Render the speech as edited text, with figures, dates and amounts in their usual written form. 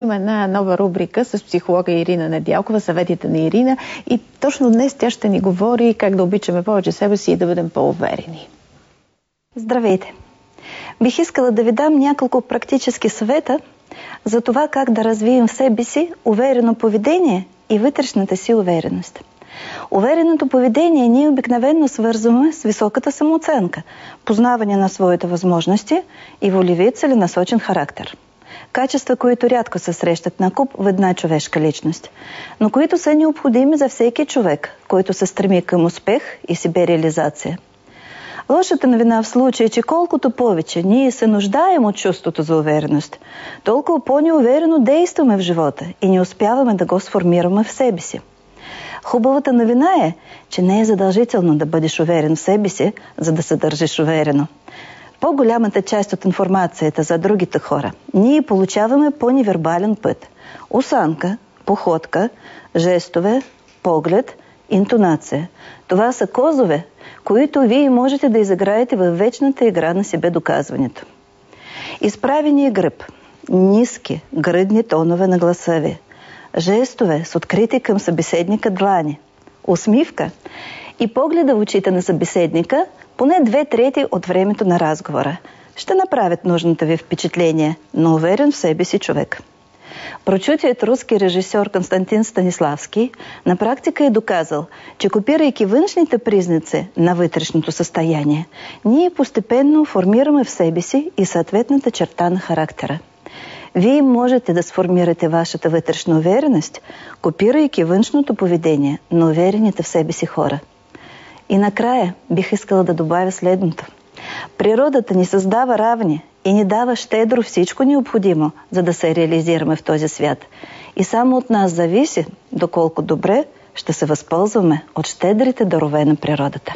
Има една нова рубрика с психолога Ирина Недялкова, съветите на Ирина, и точно днес тя ще ни говори как да обичаме повече себе си и да бъдем по-уверени. Здравейте! Бих искала да ви дам няколко практически съвета за това как да развием в себе си уверено поведение и вътрешната си увереност. Увереното поведение ние обикновено свързваме с високата самооценка, познаване на своите възможности и волеви целенасочен характер. Качества, които рядко се срещат на куп в една човешка личност, но които са необходими за всеки човек, който се стреми към успех и себе реализация. Лошата новина в случай е, че колкото повече ние се нуждаем от чувството за увереност, толкова по-неуверено действаме в живота и не успяваме да го сформираме в себе си. Хубавата новина е, че не е задължително да бъдеш уверен в себе си, за да се държиш уверено. По-голямата част от информацията за другите хора ние получаваме по невербален път. Осанка, походка, жестове, поглед, интонация. Това са козове, които вие можете да изиграете във вечната игра на себе доказването. Изправения гръб, ниски, гръдни тонове на гласа ви, жестове с открити към събеседника длани, усмивка и погледа в очите на събеседника поне 2/3 от времето на разговора ще направят нужното ви впечатление на уверен в себе си човек. Прочутият руски режисьор Константин Станиславски на практика е доказал, че копирайки външните признаци на вътрешното състояние, ние постепенно формираме в себе си и съответната черта на характера. Вие можете да сформирате вашата вътрешна увереност, копирайки външното поведение на уверените в себе си хора. И накрая бих искала да добавя следното. Природата ни създава равни и ни дава щедро всичко необходимо, за да се реализираме в този свят. И само от нас зависи доколко добре ще се възползваме от щедрите дарове на природата.